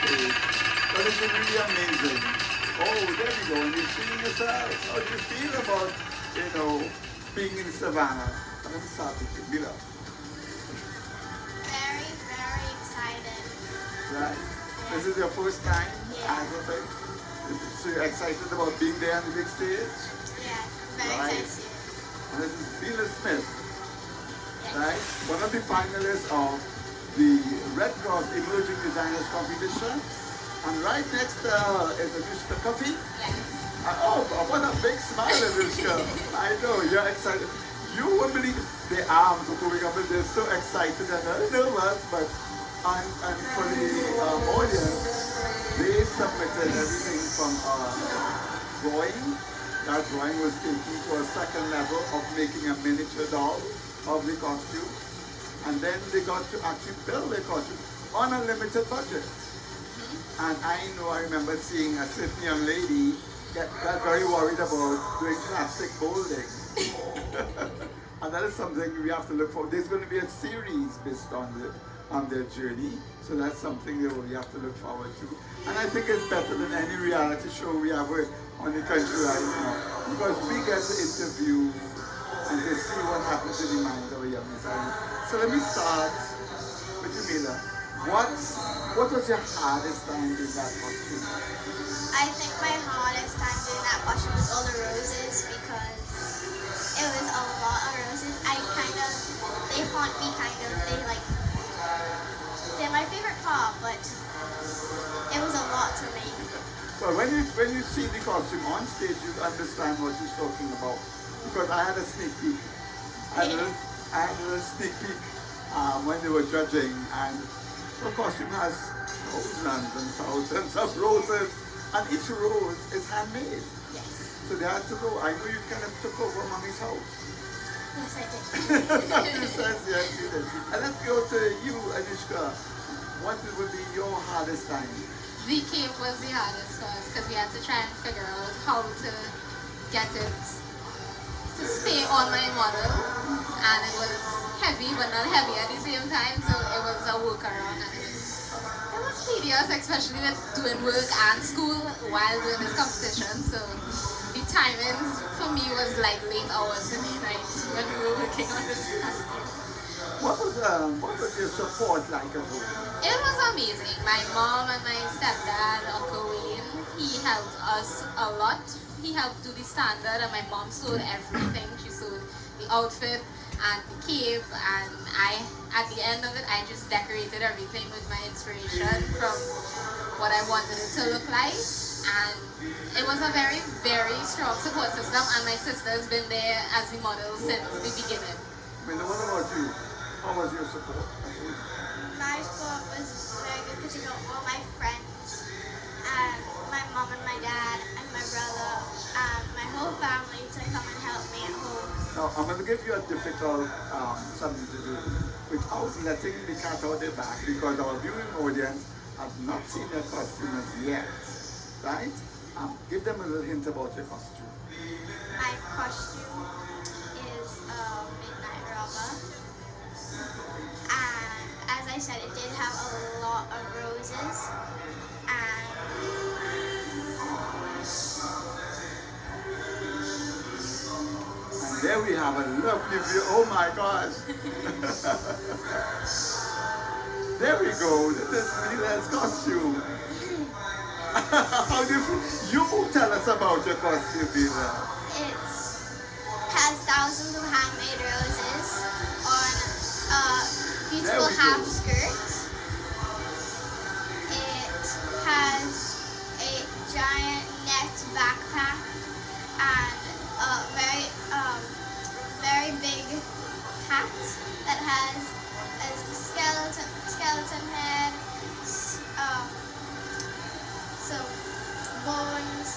stage. But it's been really amazing. Oh, there we go. And you're seeing yourself. How do you feel about, being in Savannah? Let me start with you, Mila. Very, very excited. Right? Yeah. This is your first time Yeah. as a thing? So you're excited about being there on the big stage? Yeah, very Right. excited. And this is Milas Smith, Yes. right? One of the finalists of the Red Cross Emerging Designers Competition. And right next is Anushka Coffee. Yes. Oh, what a big smile, Anushka. I know, you're excited. You won't believe the arms are going up and they're so excited and nervous, but and for the audience, they submitted everything from drawing. That drawing was taken to a second level of making a miniature doll of the costume. And then they got to actually build their costume on a limited budget. And I remember seeing a certain young lady got very worried about doing plastic molding. And that is something we have to look for. There's going to be a series based on their journey. So that's something that we have to look forward to. And I think it's better than any reality show we have on the country right now. Because we get to interview and to see what happens in the minds of a young designer. So let me start with you, Mila. What was your hardest time in that costume? I think my hardest time doing that costume was all the roses because it was a lot of roses. They haunt me kind of. They're my favorite part, but it was a lot to make. Well, when you see the costume on stage, you understand what she's talking about. Because I had a sneak peek. I had a little sneak peek when they were judging, and the costume has thousands and thousands of roses, and each rose is handmade. Yes. So they had to go. I know you kind of took over mommy's house. Yes, I did. You said yes, you did. And let's go to you, Anushka. What would be your hardest time? The cape was the hardest for us because we had to try and figure out how to get it to stay on my model, and it was heavy but not heavy at the same time, so it was a workaround, and it was tedious, especially with doing work and school while doing this competition. So the timings for me was like late hours in the night when we were working on this costume. What was your support like at home? It was amazing. My mom and my stepdad, Uncle Wayne, he helped us a lot. He helped do the standard, and my mom sewed everything. She sewed the outfit and the cape, and at the end of it, I just decorated everything with my inspiration from what I wanted it to look like. And it was a very, very strong support system, and my sister's been there as the model since the beginning. What about you? How was your support? My support was very good because all my friends, and my mom and my dad and my brother, and my whole family to come and help me at home. Now, I'm going to give you a difficult something to do without letting the cat out the bag because our viewing audience has not seen your costume as yet, right? Give them a little hint about your costume. My costume is a midnight robber. And as I said, it did have a lot of roses. And There we have a lovely view. Oh my gosh. There we go. This is Mila's costume. How do you feel? You tell us about your costume, Mila. it has thousands of handmade roses on a There beautiful we half go. skirt. It has a giant net backpack and a very big hat that has a skeleton head, some bones,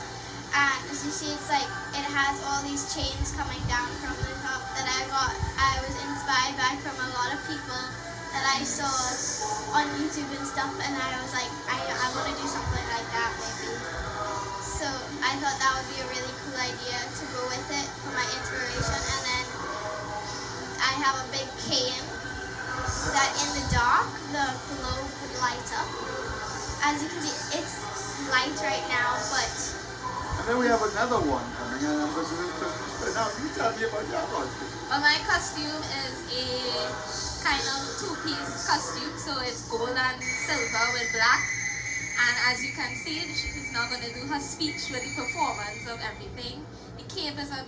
and as you see, it has all these chains coming down from the top that I was inspired by from a lot of people that I saw on YouTube and stuff, and I was like, I want to do something like that maybe. So I thought that would be a really cool idea to go with it for my inspiration. And then I have a big cane that in the dark the globe would light up. as you can see, it's light right now, but And then we have another one coming, and I'm going to now you tell me about your costume. Well, my costume is a kind of two-piece costume, so it's gold and silver with black. And as you can see, she's now going to do her speech with the performance of everything. The cape is a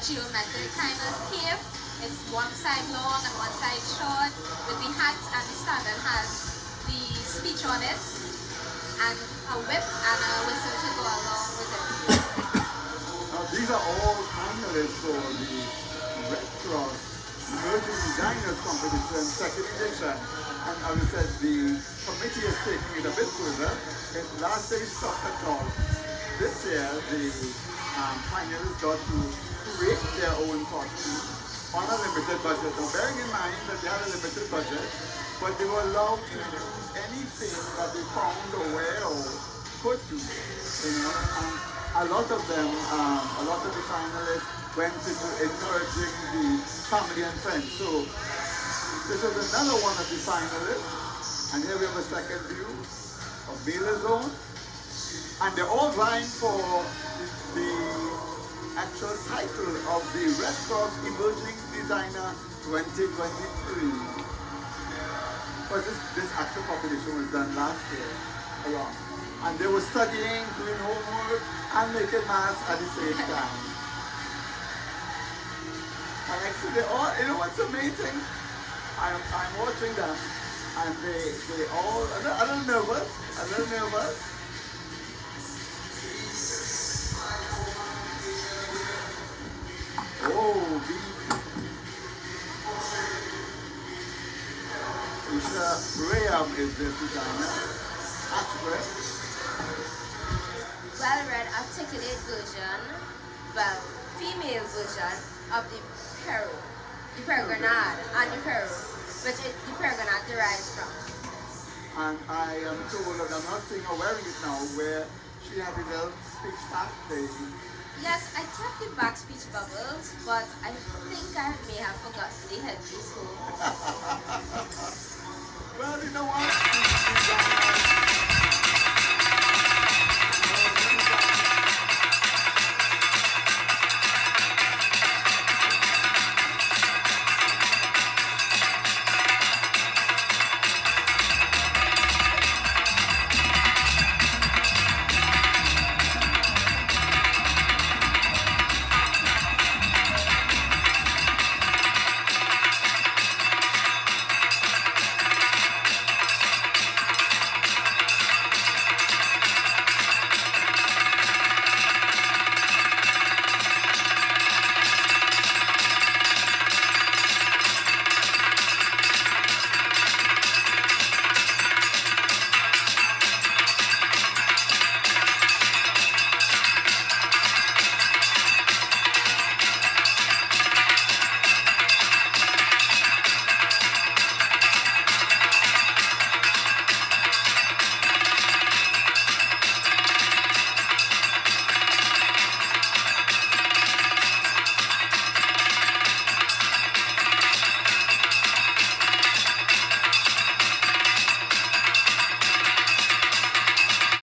geometric kind of cape. It's one side long and one side short, with the hat and the standard has the speech on it, and a whip and a whistle to go along with it. Now these are all finalists for the Red Cross Emerging Designers Competition, second edition. And as I said, the committee is taking it a bit further. Last year it stopped at all. This year, the finalists got to create their own costume on a limited budget. Now, bearing in mind that they had a limited budget, but they were allowed to use anything that they found or wear or could do. You know, and a lot of them, a lot of the finalists went into encouraging the family and friends. So this is another one of the finalists, and here we have a second view of Milas, and they're all vying for the actual title of the Red Cross Emerging Designer 2023. But this actual competition was done last year around, and they were studying, doing homework, and making masks at the same time. And actually, they all, you know what's amazing? I'm watching them, and they all a little nervous, a little nervous. Oh, Isha Graham is the designer. Ashworth. Well-read, articulate version, well, female version of the Peregrinae and the Peru, which the Peregrinae derives from. And I am told that I'm not seeing her wearing it now, where she had a little speech back thing. Yes, I kept the back speech bubbles, but I think I may have forgotten the headpiece home. Well, you know what?